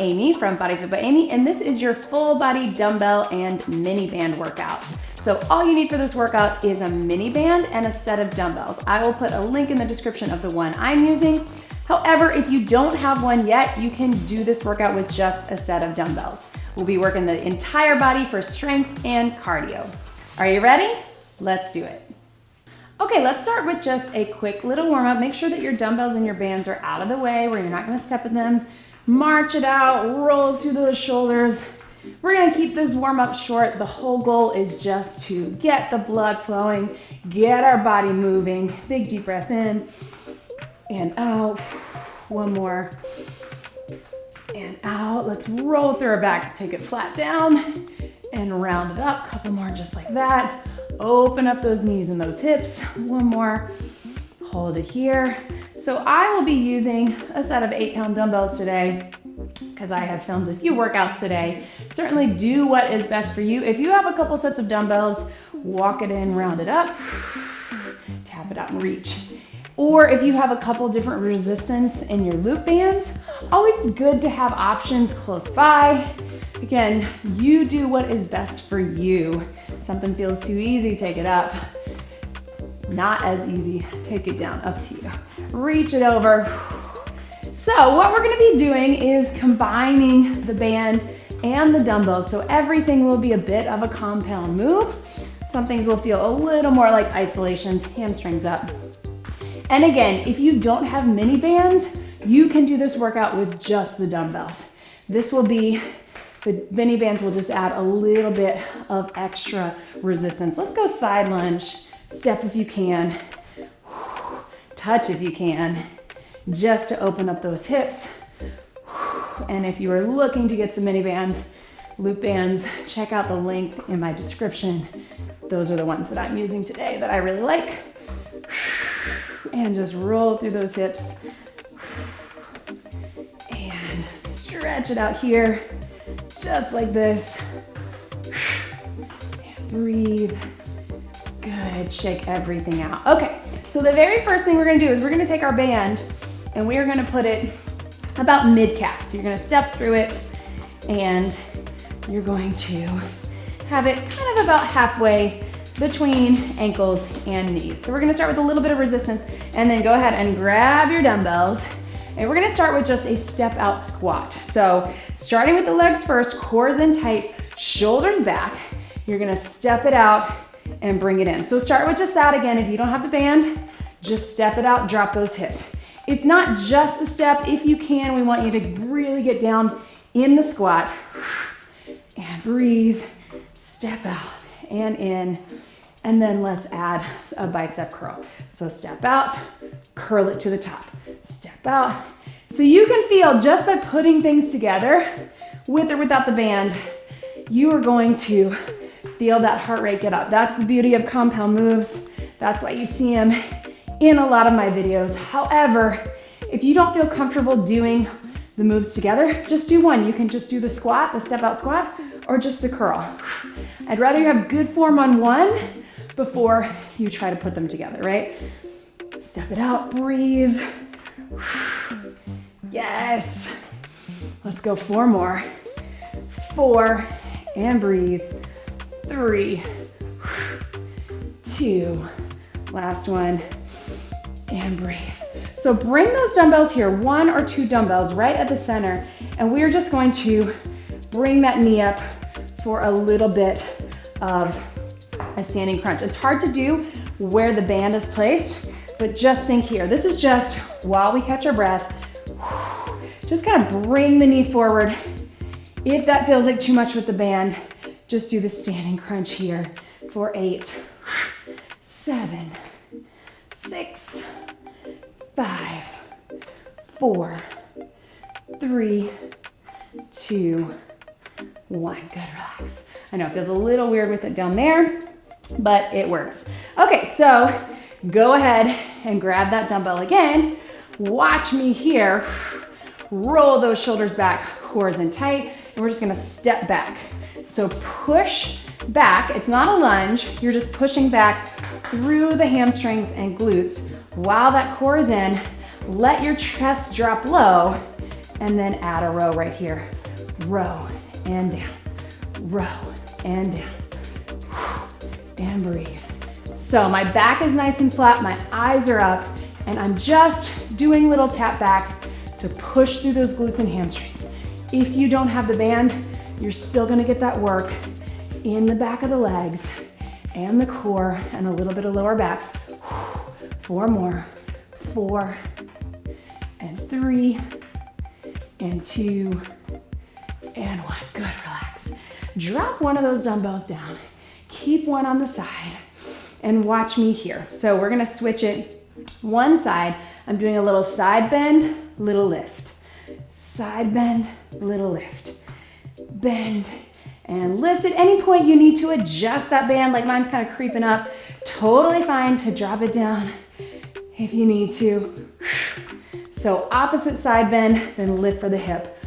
Amy from BodyFit by Amy, and this is your full body dumbbell and mini band workout. So all you need for this workout is a mini band and a set of dumbbells. I will put a link in the description of the one I'm using. However, if you don't have one yet, you can do this workout with just a set of dumbbells. We'll be working the entire body for strength and cardio. Are you ready? Let's do it. Okay, let's start with just a quick little warm up. Make sure that your dumbbells and your bands are out of the way where you're not gonna step in them. March it out, roll through those shoulders. We're gonna keep this warm up short. The whole goal is just to get the blood flowing, get our body moving. Big deep breath in and out. One more. And out. Let's roll through our backs, take it flat down and round it up. Couple more just like that. Open up those knees and those hips. One more. Hold it here. So I will be using a set of 8-pound dumbbells today because I have filmed a few workouts today. Certainly do what is best for you. If you have a couple sets of dumbbells, walk it in, round it up, tap it out and reach. Or if you have a couple different resistance in your loop bands, always good to have options close by. Again, you do what is best for you. If something feels too easy, take it up. Not as easy, take it down, up to you. Reach it over. So what we're gonna be doing is combining the band and the dumbbells. So everything will be a bit of a compound move. Some things will feel a little more like isolations, hamstrings up. And again, if you don't have mini bands, you can do this workout with just the dumbbells. The mini bands will just add a little bit of extra resistance. Let's go side lunge, step if you can, touch if you can, just to open up those hips. And if you are looking to get some mini bands, loop bands, check out the link in my description. Those are the ones that I'm using today that I really like. And just roll through those hips and stretch it out here, just like this. And breathe. Good, shake everything out. Okay, so the very first thing we're gonna do is we're gonna take our band and we are gonna put it about mid-calf. So you're gonna step through it and you're going to have it kind of about halfway between ankles and knees. So we're gonna start with a little bit of resistance and then go ahead and grab your dumbbells. And we're gonna start with just a step out squat. So starting with the legs first, cores in tight, shoulders back. You're gonna step it out and bring it in. So start with just that again. If you don't have the band, just step it out, drop those hips. It's not just a step. If you can, we want you to really get down in the squat and breathe, step out and in. And then let's add a bicep curl. So step out, curl it to the top, step out. So you can feel just by putting things together, with or without the band, you are going to feel that heart rate get up. That's the beauty of compound moves. That's why you see them in a lot of my videos. However, if you don't feel comfortable doing the moves together, just do one. You can just do the squat, the step out squat, or just the curl. I'd rather you have good form on one before you try to put them together, right? Step it out, breathe. Yes. Let's go 4 more. 4, and breathe. 3, 2, last one, and breathe. So bring those dumbbells here, 1 or 2 dumbbells right at the center, and we're just going to bring that knee up for a little bit of a standing crunch. It's hard to do where the band is placed, but just think here. This is just while we catch our breath, just kind of bring the knee forward. If that feels like too much with the band, just do the standing crunch here for 8, 7, 6, 5, 4, 3, 2, 1. Good, relax. I know it feels a little weird with it down there, but it works. Okay, so go ahead and grab that dumbbell again. Watch me here. Roll those shoulders back, cores in tight, and we're just gonna step back. So push back. It's not a lunge. You're just pushing back through the hamstrings and glutes while that core is in. Let your chest drop low. and then add a row right here. Row and down, row and down, and breathe. So my back is nice and flat, my eyes are up, and I'm just doing little tap backs to push through those glutes and hamstrings. If you don't have the band, you're still gonna get that work in the back of the legs and the core and a little bit of lower back. 4 more, 4 and 3 and 2 and 1. Good, relax. Drop one of those dumbbells down. Keep one on the side and watch me here. So we're gonna switch it. One side, I'm doing a little side bend, little lift. Side bend, little lift. Bend and lift. At any point you need to adjust that band, like mine's kind of creeping up. Totally fine to drop it down if you need to. So opposite side bend, then lift for the hip.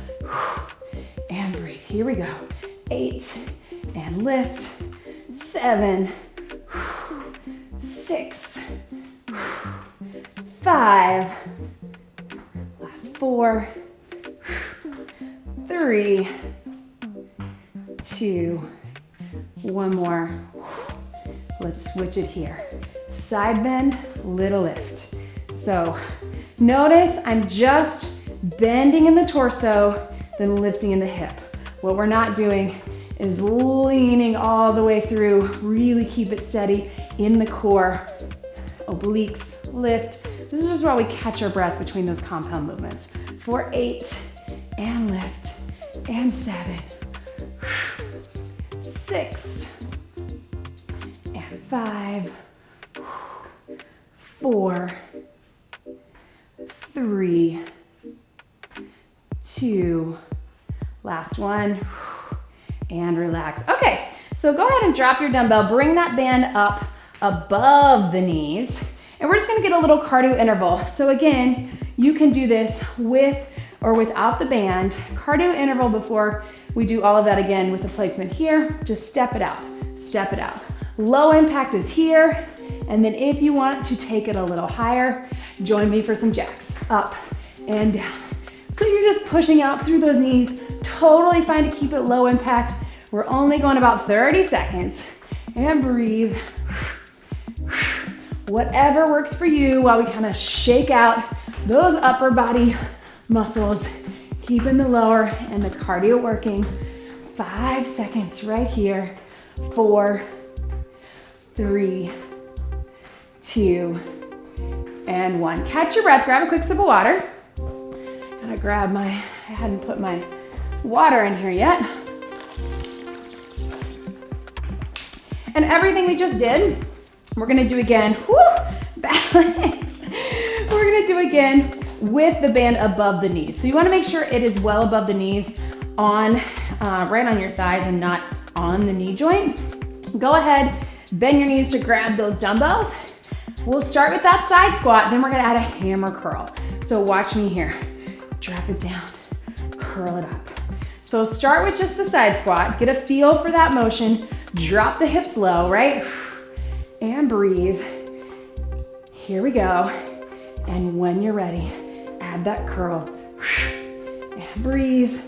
And breathe. Here we go. 8 and lift. 7, 6, 5, last 4, 3, 2, 1 more. Let's switch it here. Side bend, little lift. So notice I'm just bending in the torso, then lifting in the hip. What we're not doing is leaning all the way through. Really keep it steady in the core. Obliques, lift. This is just while we catch our breath between those compound movements. For 8, and lift, and 7, 6, and 5, 4, 3, 2, last one, and relax. Okay, so go ahead and drop your dumbbell, bring that band up above the knees, and we're just gonna get a little cardio interval. So again, you can do this with or without the band. Cardio interval before we do all of that again with the placement here, just step it out, step it out. Low impact is here, and then if you want to take it a little higher, join me for some jacks, up and down. So you're just pushing out through those knees, totally fine to keep it low impact. We're only going about 30 seconds, and breathe. Whatever works for you while we kind of shake out those upper body muscles, keeping the lower and the cardio working. 5 seconds right here. 4, 3, 2, and 1. Catch your breath, grab a quick sip of water. Gotta grab I hadn't put my water in here yet. And everything we just did, we're gonna do again, woo, balance. We're gonna do again with the band above the knees. So you wanna make sure it is well above the knees, on right on your thighs and not on the knee joint. Go ahead, bend your knees to grab those dumbbells. We'll start with that side squat, then we're gonna add a hammer curl. So watch me here. Drop it down, curl it up. So start with just the side squat, get a feel for that motion, drop the hips low, right? And breathe. Here we go. And when you're ready, add that curl. And breathe.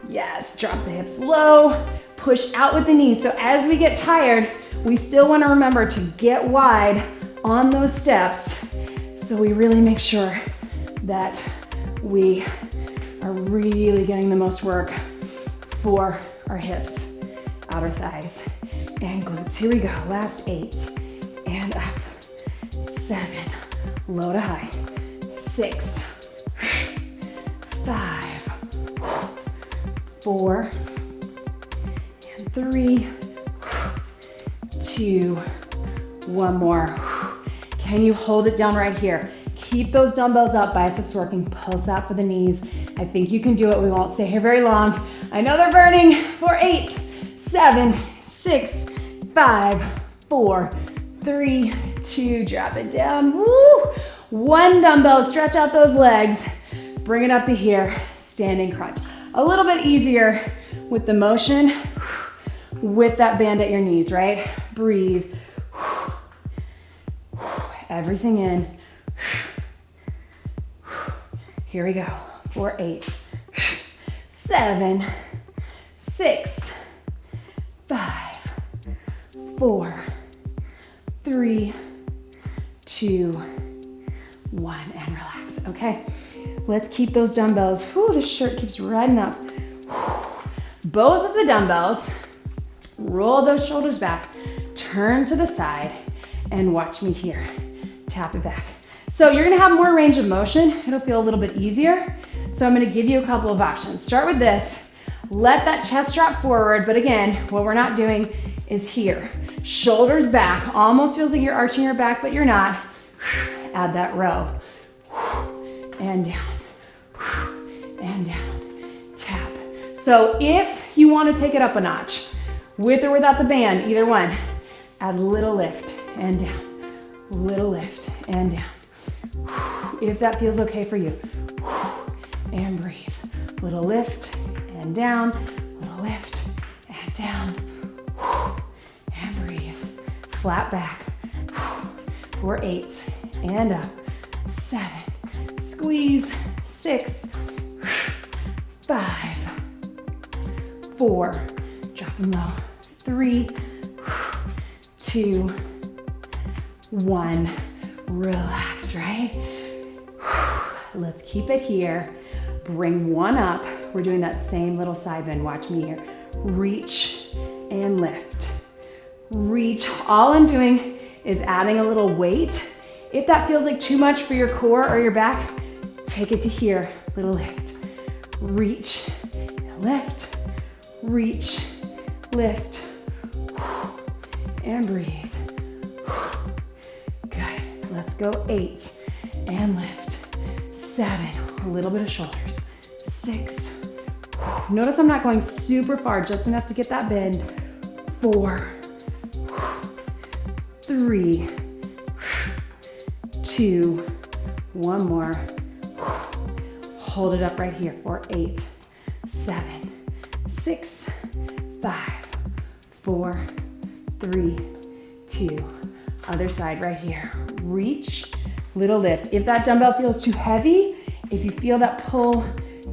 Yes, drop the hips low, push out with the knees. So as we get tired, we still want to remember to get wide on those steps, so we really make sure that we are really getting the most work for our hips, outer thighs, and glutes. Here we go, last 8, and up, 7, low to high, 6, 5, 4, and 3, 2, 1 more. Can you hold it down right here? Keep those dumbbells up, biceps working, pulse out for the knees. I think you can do it. We won't stay here very long. I know they're burning. For 8, 7, 6, 5, 4, 3, 2, drop it down. Woo! 1 dumbbell, stretch out those legs. Bring it up to here, standing crunch. A little bit easier with the motion, with that band at your knees, right? Breathe. Everything in. Here we go. for 8, 7, 6, 5, 4, 3, 2, 1, and relax, okay? Let's keep those dumbbells. Whew, this shirt keeps riding up. Both of the dumbbells, roll those shoulders back, turn to the side, and watch me here. Tap it back. So you're gonna have more range of motion. It'll feel a little bit easier. So I'm gonna give you a couple of options. Start with this. Let that chest drop forward, but again, what we're not doing is here. Shoulders back. Almost feels like you're arching your back, but you're not. Add that row. And down. And down. Tap. So if you want to take it up a notch, with or without the band, either one, add a little lift and down. Little lift and down. If that feels okay for you. And breathe. Little lift and down. Little lift and down. And breathe. Flat back. For 8 and up. 7. Squeeze. 6. 5. 4. Drop them low. 3. 2. 1. Relax, right? Let's keep it here. Bring one up. We're doing that same little side bend. Watch me here. Reach and lift. Reach. All I'm doing is adding a little weight. If that feels like too much for your core or your back, take it to here. Little lift. Reach and lift. Reach, lift, and breathe. Good. Let's go. 8 and lift. 7. A little bit of shoulders. 6. Notice I'm not going super far, just enough to get that bend. 4. 3. 2. One more. Hold it up right here for 8, 7, 6, 5, 4, 3, 2. Other side right here. Reach, little lift. If that dumbbell feels too heavy, if you feel that pull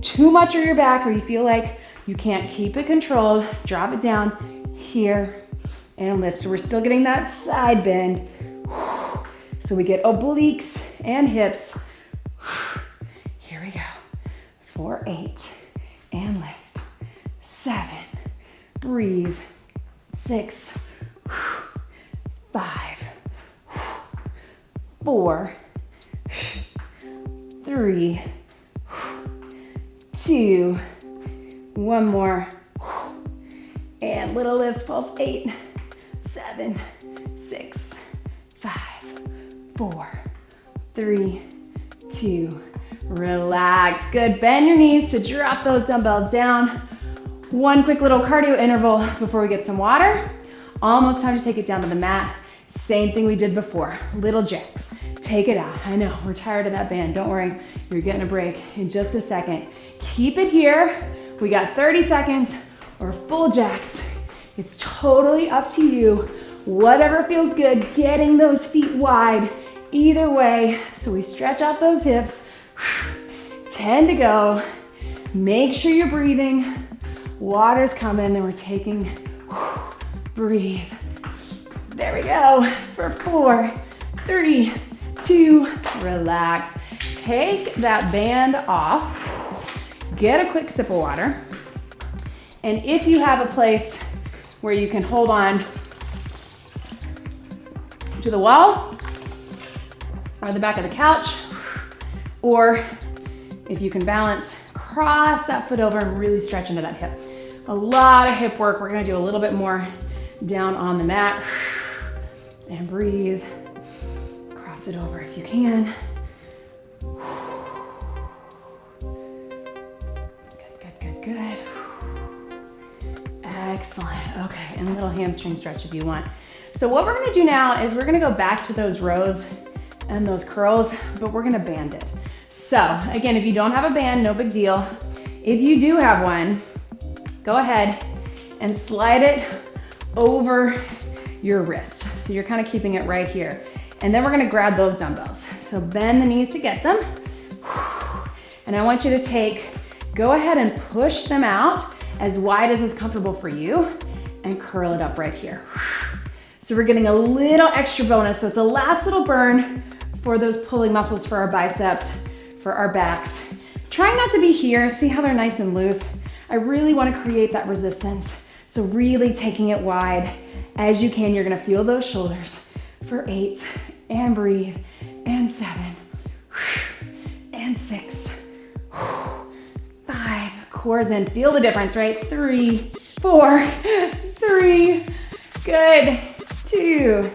too much on your back, or you feel like you can't keep it controlled, drop it down here and lift. So we're still getting that side bend. So we get obliques and hips. Here we go. For 8 and lift. 7. Breathe. 6. 5. 4. 3. 2. One more. And little lifts, pulse. 8, 7, 6, 5, 4, 3, 2. Relax. Good. Bend your knees to drop those dumbbells down. One quick little cardio interval before we get some water. Almost time to take it down to the mat. Same thing we did before. Little jacks. Take it out. I know, we're tired of that band. Don't worry, you're getting a break in just a second. Keep it here. We got 30 seconds or full jacks. It's totally up to you. Whatever feels good, getting those feet wide. Either way, so we stretch out those hips. 10 to go. Make sure you're breathing. Water's coming, then we're taking, breathe. There we go. For 4, 3, 2, relax. Take that band off. Get a quick sip of water. And if you have a place where you can hold on to the wall or the back of the couch, or if you can balance, cross that foot over and really stretch into that hip. A lot of hip work. We're gonna do a little bit more down on the mat. And breathe. Cross it over if you can. Good. Excellent. Okay, and a little hamstring stretch if you want. So what we're gonna do now is we're gonna go back to those rows and those curls, but we're gonna band it. So again, if you don't have a band, no big deal. If you do have one, go ahead and slide it over your wrist. So you're kind of keeping it right here. And then we're gonna grab those dumbbells. So bend the knees to get them. And I want you to go ahead and push them out as wide as is comfortable for you and curl it up right here. So we're getting a little extra bonus. So it's a last little burn for those pulling muscles for our biceps, for our backs. Trying not to be here. See how they're nice and loose? I really want to create that resistance. So really taking it wide as you can. You're going to feel those shoulders for 8 and breathe and 7 and 6, 5, cores in. Feel the difference, right? 3, 4, 3, good. 2,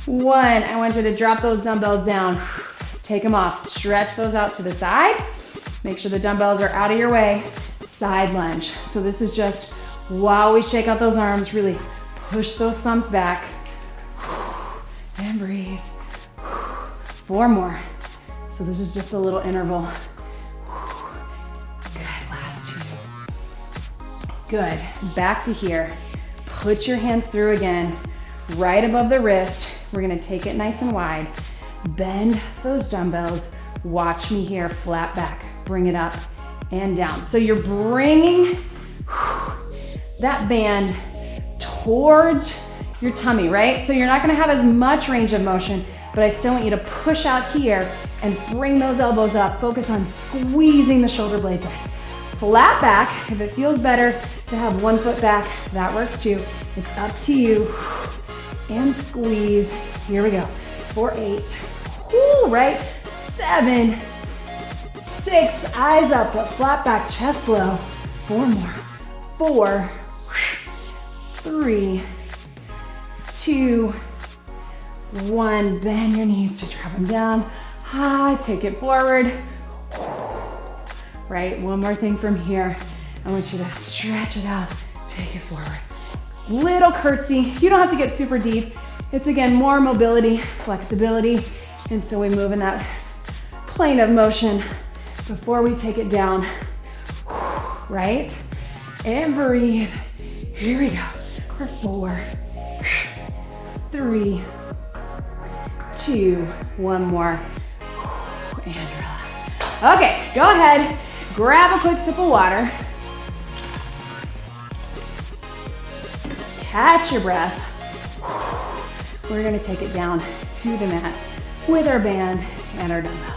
1. I want you to drop those dumbbells down. Take them off. Stretch those out to the side. Make sure the dumbbells are out of your way. Side lunge. So this is just while we shake out those arms, really push those thumbs back. And breathe. 4 more. So this is just a little interval. Good, last 2. Good, back to here. Put your hands through again, right above the wrist. We're gonna take it nice and wide. Bend those dumbbells. Watch me here, flat back. Bring it up and down. So you're bringing that band towards your tummy, right? So you're not gonna have as much range of motion, but I still want you to push out here and bring those elbows up. Focus on squeezing the shoulder blades in. Flat back. If it feels better to have one foot back, that works too. It's up to you. And squeeze. Here we go. For 8. Woo, right? 7, 6, eyes up, but flat back, chest low. 4 more. 4, 3, 2, 1. Bend your knees to drop them down. High, take it forward. Right, one more thing from here. I want you to stretch it out, take it forward. Little curtsy. You don't have to get super deep. It's again, more mobility, flexibility. And so we move in that plane of motion before we take it down, right? And breathe. Here we go. For 4, 3, 2, 1 more. And relax. Okay, go ahead. Grab a quick sip of water. Catch your breath. We're gonna take it down to the mat with our band and our dumbbells.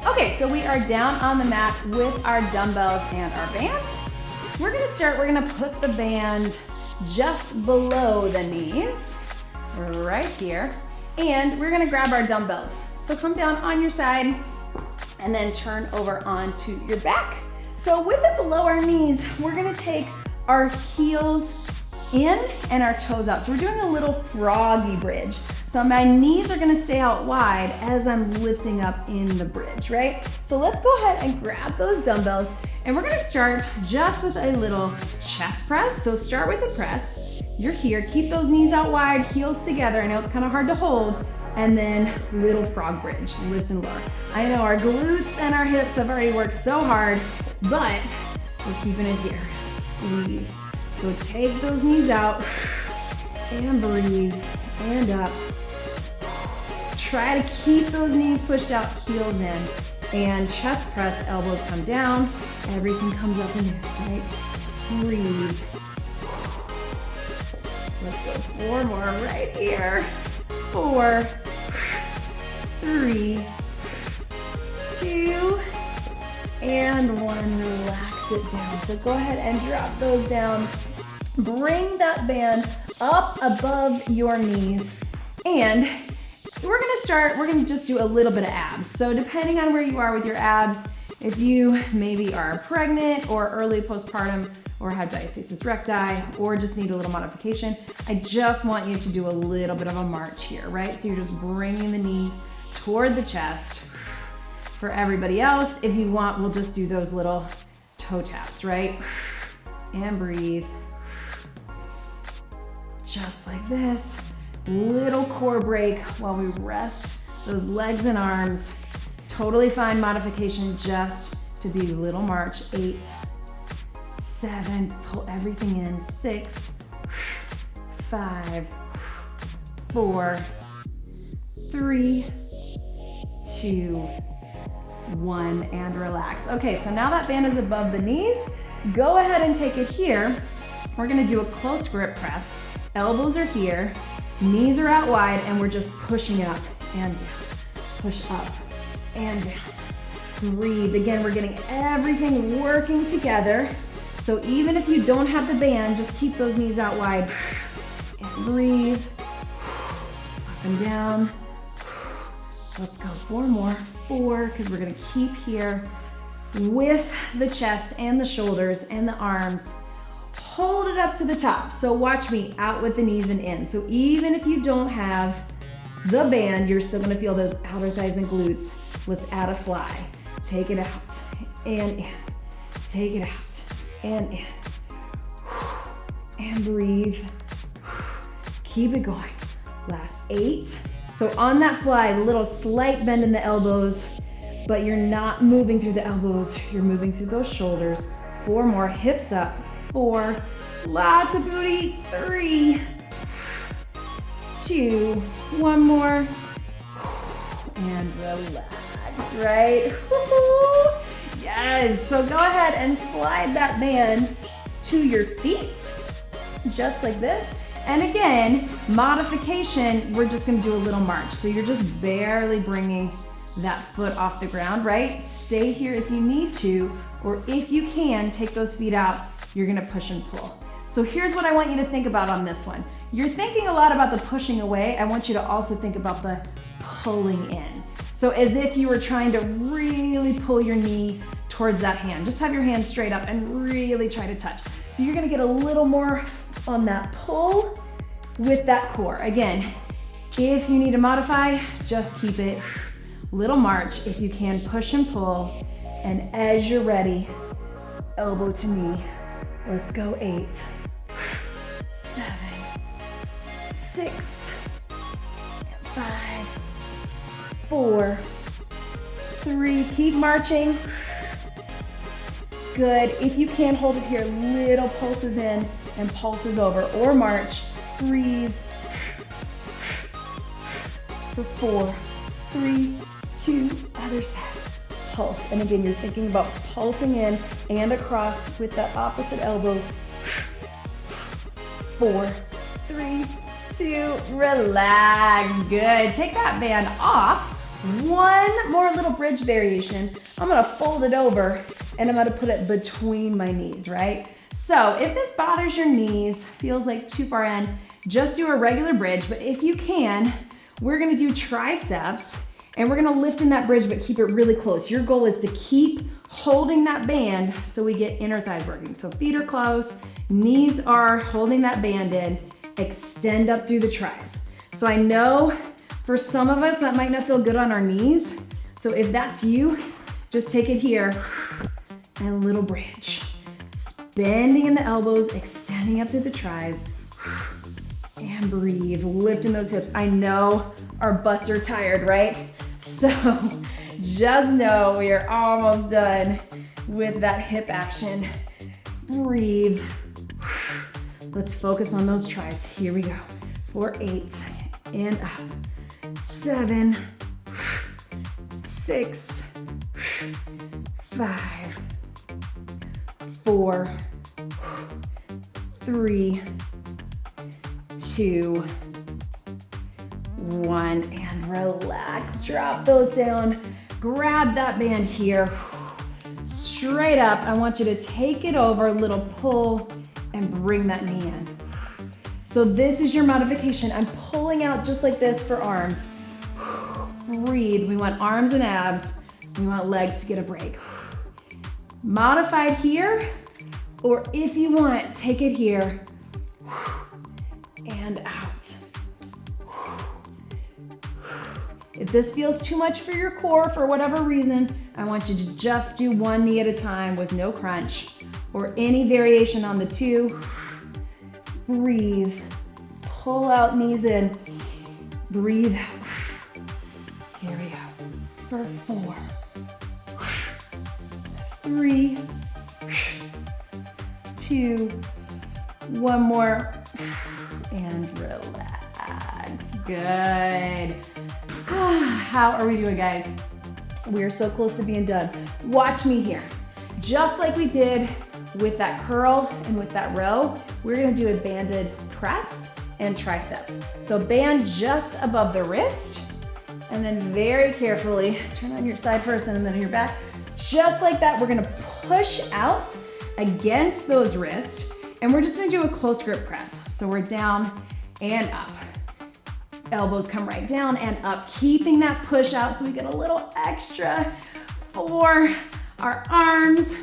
Okay, so we are down on the mat with our dumbbells and our band. We're gonna put the band just below the knees, right here, and we're gonna grab our dumbbells. So come down on your side and then turn over onto your back. So with it below our knees, we're gonna take our heels in and our toes out. So we're doing a little froggy bridge. So my knees are gonna stay out wide as I'm lifting up in the bridge, right? So let's go ahead and grab those dumbbells and we're gonna start just with a little chest press. So start with a press. You're here, keep those knees out wide, heels together. I know it's kind of hard to hold. And then little frog bridge, lift and lower. I know our glutes and our hips have already worked so hard, but we're keeping it here. Squeeze. So take those knees out and breathe and up. Try to keep those knees pushed out, heels in. And chest press, elbows come down, everything comes up and in, right? Breathe. Let's go 4 more right here. 4, 3, 2, and 1. Relax it down. So go ahead and drop those down. Bring that band up above your knees. And we're gonna just do a little bit of abs. So depending on where you are with your abs, if you maybe are pregnant or early postpartum or have diastasis recti or just need a little modification, I just want you to do a little bit of a march here, right? So you're just bringing the knees toward the chest. For everybody else, if you want, we'll just do those little toe taps, right? And breathe. Just like this. Little core break while we rest those legs and arms. Totally fine modification just to be a little march. 8, 7, pull everything in. 6, 5, 4, 3, 2, 1, and relax. Okay, so now that band is above the knees, go ahead and take it here. We're gonna do a close grip press. Elbows are here, knees are out wide, and we're just pushing up and down. Push up and down. Breathe. Again, we're getting everything working together. So even if you don't have the band, just keep those knees out wide and breathe. Up and down. Let's go 4 more. 4, because we're gonna keep here with the chest and the shoulders and the arms. Hold it up to the top. So watch me, out with the knees and in. So even if you don't have the band, you're still gonna feel those outer thighs and glutes. Let's add a fly. Take it out and in. Take it out and in. And breathe. Keep it going. Last 8. So on that fly, a little slight bend in the elbows, but you're not moving through the elbows, you're moving through those shoulders. 4 more, hips up. 4, lots of booty. 3, 2, 1 more. And relax, right? Yes, so go ahead and slide that band to your feet, just like this. And again, modification, we're just gonna do a little march. So you're just barely bringing that foot off the ground, right? Stay here if you need to, or if you can, take those feet out, you're gonna push and pull. So here's what I want you to think about on this one. You're thinking a lot about the pushing away. I want you to also think about the pulling in. So as if you were trying to really pull your knee towards that hand. Just have your hand straight up and really try to touch. So you're gonna get a little more on that pull with that core. Again, if you need to modify, just keep it little march. If you can, push and pull. And as you're ready, elbow to knee. Let's go 8, 7, 6, 5, 4, 3, keep marching. Good, if you can, hold it here, little pulses in and pulses over, or march, breathe. For 4, 3, 2, other side, pulse. And again, you're thinking about pulsing in and across with that opposite elbow. 4, 3, 2, relax, good. Take that band off. 1 more little bridge variation. I'm gonna fold it over and I'm gonna put it between my knees, right? So if this bothers your knees, feels like too far in, just do a regular bridge, but if you can, we're gonna do triceps and we're gonna lift in that bridge, but keep it really close. Your goal is to keep holding that band so we get inner thighs working. So feet are close, knees are holding that band in, extend up through the tris. So I know for some of us that might not feel good on our knees. So if that's you, just take it here and a little bridge. Bending in the elbows, extending up through the tris, and breathe, lifting those hips. I know our butts are tired, right? So just know we are almost done with that hip action. Breathe. Let's focus on those tris. Here we go. For 8, and up. 7, 6, 5, 4, 3, 2, 1, and relax. Drop those down. Grab that band here. Straight up. I want you to take it over, little pull, and bring that knee in. So this is your modification. I'm pulling out just like this for arms. Breathe. We want arms and abs. We want legs to get a break. Modified here, or if you want, take it here and out. If this feels too much for your core for whatever reason, I want you to just do 1 knee at a time with no crunch or any variation on the 2. Breathe. Pull out, knees in. Breathe out. Here we go. For 4, 3, 2, 1 more, and relax. Good. How are we doing, guys? We are so close to being done. Watch me here. Just like we did with that curl and with that row, we're gonna do a banded press and triceps. So band just above the wrist, and then very carefully, turn on your side first and then your back. Just like that, we're gonna push out against those wrists, and we're just gonna do a close grip press. So we're down and up. Elbows come right down and up, keeping that push out so we get a little extra for our arms.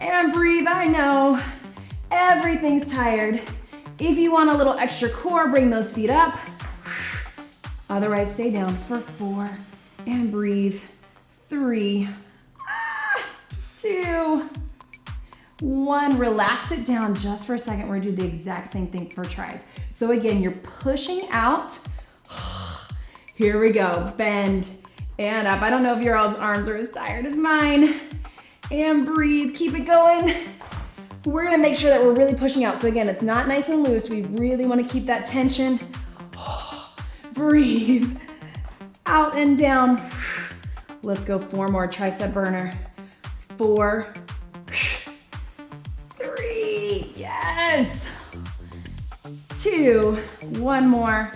And breathe, I know everything's tired. If you want a little extra core, bring those feet up. Otherwise, stay down for 4 and breathe. 3, 2, 1. Relax it down just for a second. We're gonna do the exact same thing for tries. So again, you're pushing out. Here we go, bend and up. I don't know if your all's arms are as tired as mine. And breathe, keep it going. We're gonna make sure that we're really pushing out. So again, it's not nice and loose. We really wanna keep that tension. Breathe, out and down. Let's go 4 more, tricep burner. 4, 3, yes. 2, 1 more.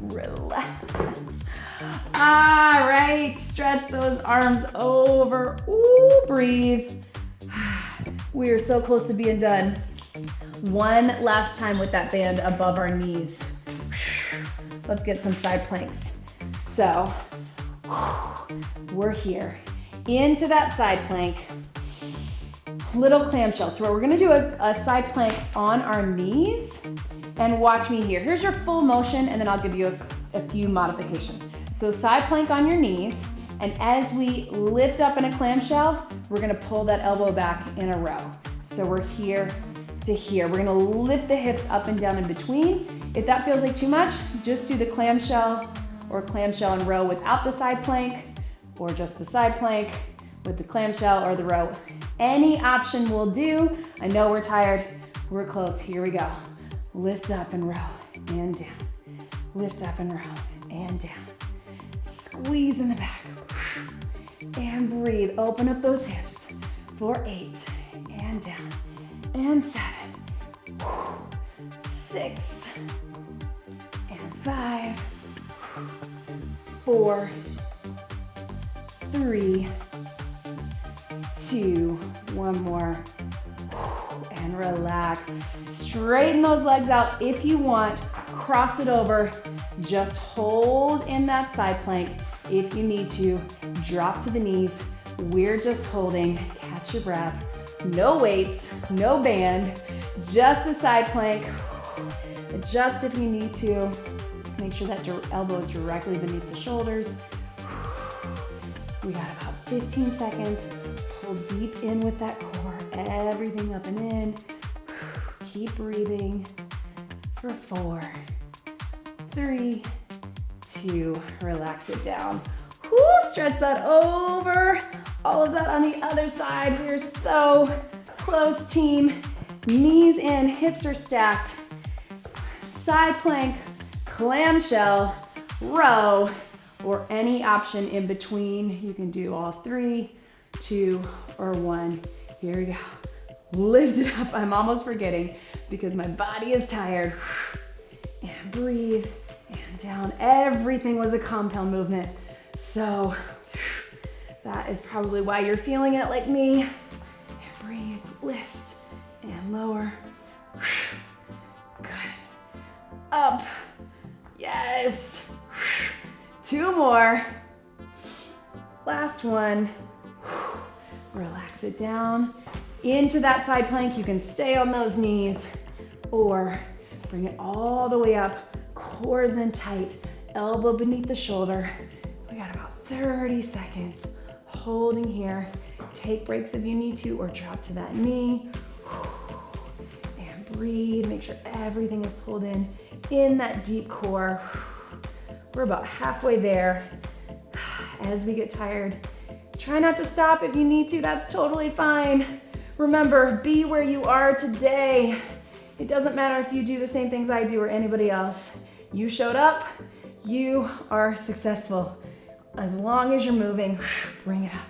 Relax. All right, stretch those arms over. Ooh, breathe. We are so close to being done. One last time with that band above our knees. Let's get some side planks. So, we're here. Into that side plank. Little clamshell. So we're gonna do a side plank on our knees, and watch me here. Here's your full motion, and then I'll give you a few modifications. So side plank on your knees, and as we lift up in a clamshell, we're gonna pull that elbow back in a row. So we're here to here. We're gonna lift the hips up and down in between. If that feels like too much, just do the clamshell or clamshell and row without the side plank, or just the side plank with the clamshell or the row. Any option will do. I know we're tired, we're close, here we go. Lift up and row, and down. Lift up and row, and down. Squeeze in the back, and breathe. Open up those hips for 8, and down, and 7, 6, and 5, 4, 3, 2, 1 more, and relax. Straighten those legs out if you want. Cross it over. Just hold in that side plank if you need to. Drop to the knees. We're just holding. Catch your breath. No weights, no band, just a side plank. Adjust if you need to. Make sure that your elbow is directly beneath the shoulders. We got about 15 seconds. Pull deep in with that core. Everything up and in. Keep breathing for 4, 3, 2, relax it down. Whoo, stretch that over. All of that on the other side. We're so close, team. Knees in, hips are stacked. Side plank, clamshell, row, or any option in between. You can do all 3, 2, or 1. Here we go. Lift it up. I'm almost forgetting because my body is tired. And breathe, and down. Everything was a compound movement. So that is probably why you're feeling it like me. And breathe, lift, and lower. Good. Up. Yes. 2 more. Last one. Relax it down. Into that side plank. You can stay on those knees or bring it all the way up. Core's in tight. Elbow beneath the shoulder. We got about 30 seconds. Holding here. Take breaks if you need to, or drop to that knee. And breathe. Make sure everything is pulled in that deep core. We're about halfway there. As we get tired, try not to stop if you need to. That's totally fine. Remember, be where you are today. It doesn't matter if you do the same things I do or anybody else. You showed up, you are successful. As long as you're moving, bring it up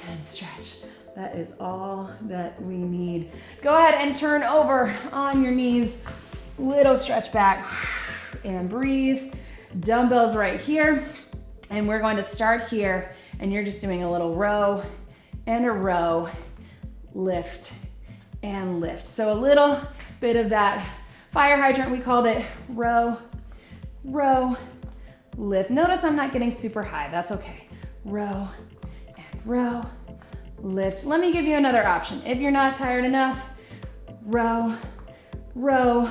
and stretch. That is all that we need. Go ahead and turn over on your knees. Little stretch back and breathe. Dumbbells right here. And we're going to start here, and you're just doing a little row and a row, lift and lift. So a little bit of that fire hydrant, we called it row, row, lift. Notice I'm not getting super high, that's okay. Row and row, lift. Let me give you another option. If you're not tired enough, row, row,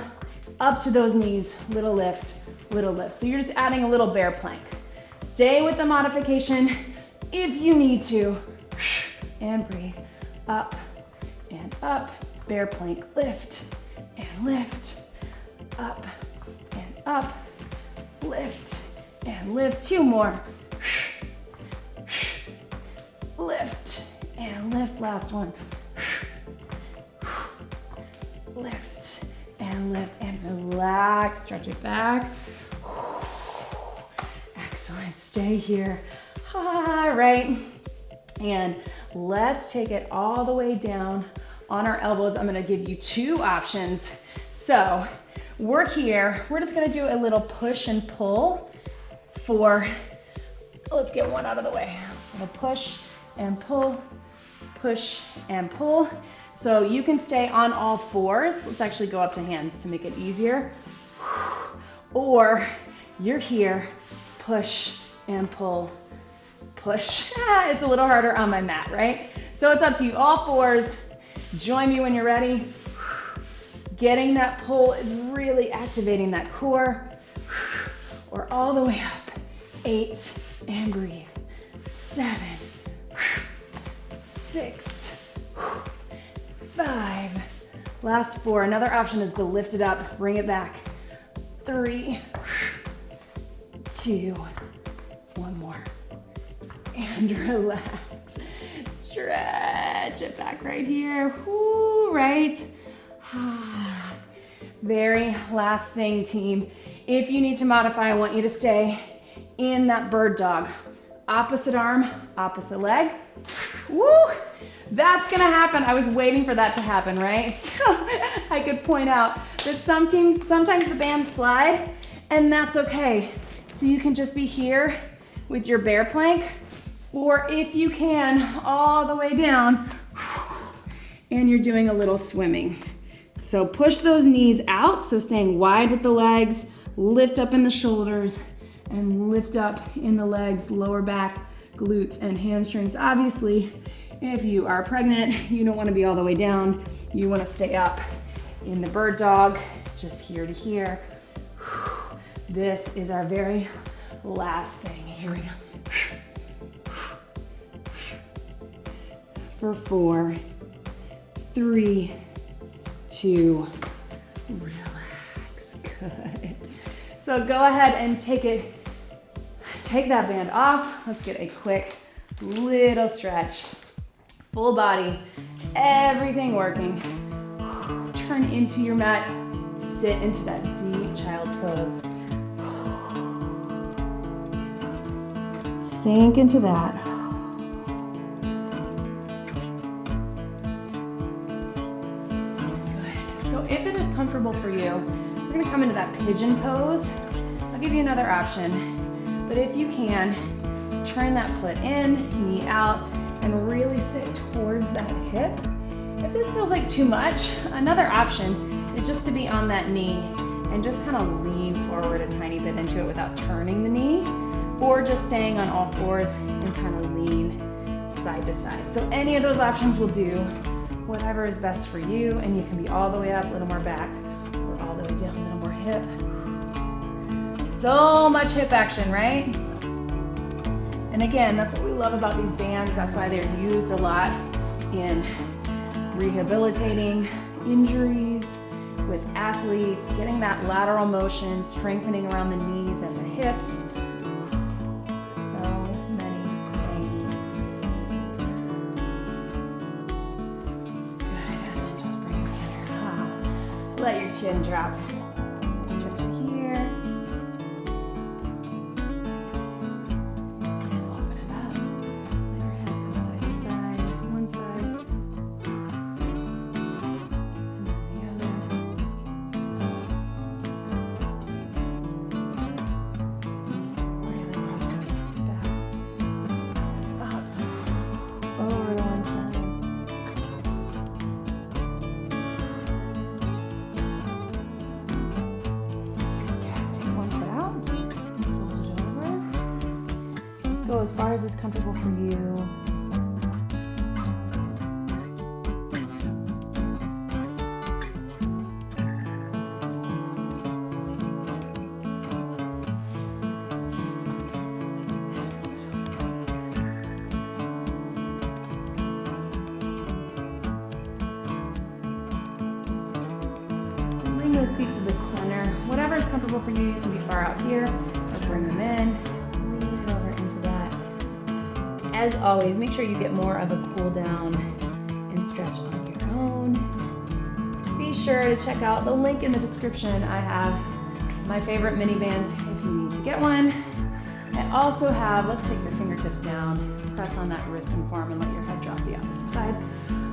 up to those knees, little lift, little lift. So you're just adding a little bear plank. Stay with the modification if you need to. And breathe, up and up, bear plank, lift and lift, up and up, lift and lift. 2 more. Lift and lift, last one. Lift and relax, stretch it back. Excellent, stay here. All right, and let's take it all the way down on our elbows. I'm gonna give you 2 options. So we're here, we're just gonna do a little push and pull for, let's get one out of the way. A little push and pull, push and pull. So you can stay on all 4s. Let's actually go up to hands to make it easier. Or you're here, push and pull, push. It's a little harder on my mat, right? So it's up to you, all 4s. Join me when you're ready. Getting that pull is really activating that core. Or all the way up. 8, and breathe. 7, 6, 5. Last 4. Another option is to lift it up, bring it back. 3, 2, 1 more. And relax. Stretch it back right here. Woo, right? Very last thing, team. If you need to modify, I want you to stay in that bird dog. Opposite arm, opposite leg. Woo! That's gonna happen. I was waiting for that to happen, right? So I could point out that sometimes the bands slide, and that's okay. So you can just be here with your bear plank, or if you can, all the way down, and you're doing a little swimming. So push those knees out, so staying wide with the legs, lift up in the shoulders, and lift up in the legs, lower back, glutes, and hamstrings. Obviously, if you are pregnant, you don't want to be all the way down. You want to stay up in the bird dog, just here to here. This is our very last thing. Here we go. For 4, 3, 2, relax. Good. So go ahead and take that band off. Let's get a quick little stretch. Full body, everything working. Turn into your mat, sit into that deep child's pose. Sink into that. Good. So if it is comfortable for you, we're gonna come into that pigeon pose. I'll give you another option, but if you can, turn that foot in, knee out, and really sit towards that hip. If this feels like too much, another option is just to be on that knee and just kind of lean forward a tiny bit into it without turning the knee, or just staying on all 4s and kind of lean side to side. So any of those options will do, whatever is best for you, and you can be all the way up, a little more back, or all the way down, a little more hip. So much hip action, right? And again, that's what we love about these bands. That's why they're used a lot in rehabilitating injuries with athletes, getting that lateral motion, strengthening around the knees and the hips. So many things. Good, and then just bring it center. Let your chin drop. Stretch it here. go as far as is comfortable for you. Bring those feet to the center. Whatever is comfortable for you. You can be far out here or bring them in. Lean it over into that. As always, make sure you get more of a cool down and stretch on your own. Be sure to check out the link in the description. I have my favorite mini bands if you need to get one. I also have, let's take your fingertips down, press on that wrist and forearm and let your head drop the opposite side.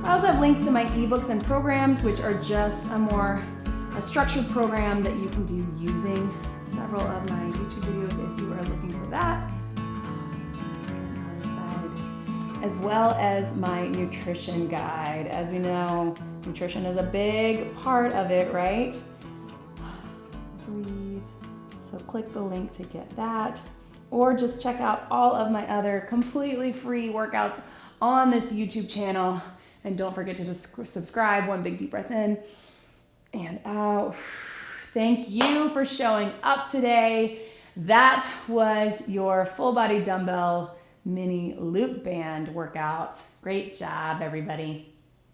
I also have links to my ebooks and programs, which are just a structured program that you can do using several of my YouTube videos if you are looking for that. Other side. As well as my nutrition guide. As we know, nutrition is a big part of it, right? Breathe. So click the link to get that. Or just check out all of my other completely free workouts on this YouTube channel. And don't forget to just subscribe. One big deep breath in and out. Thank you for showing up today. That was your full body dumbbell mini loop band workout. Great job, everybody.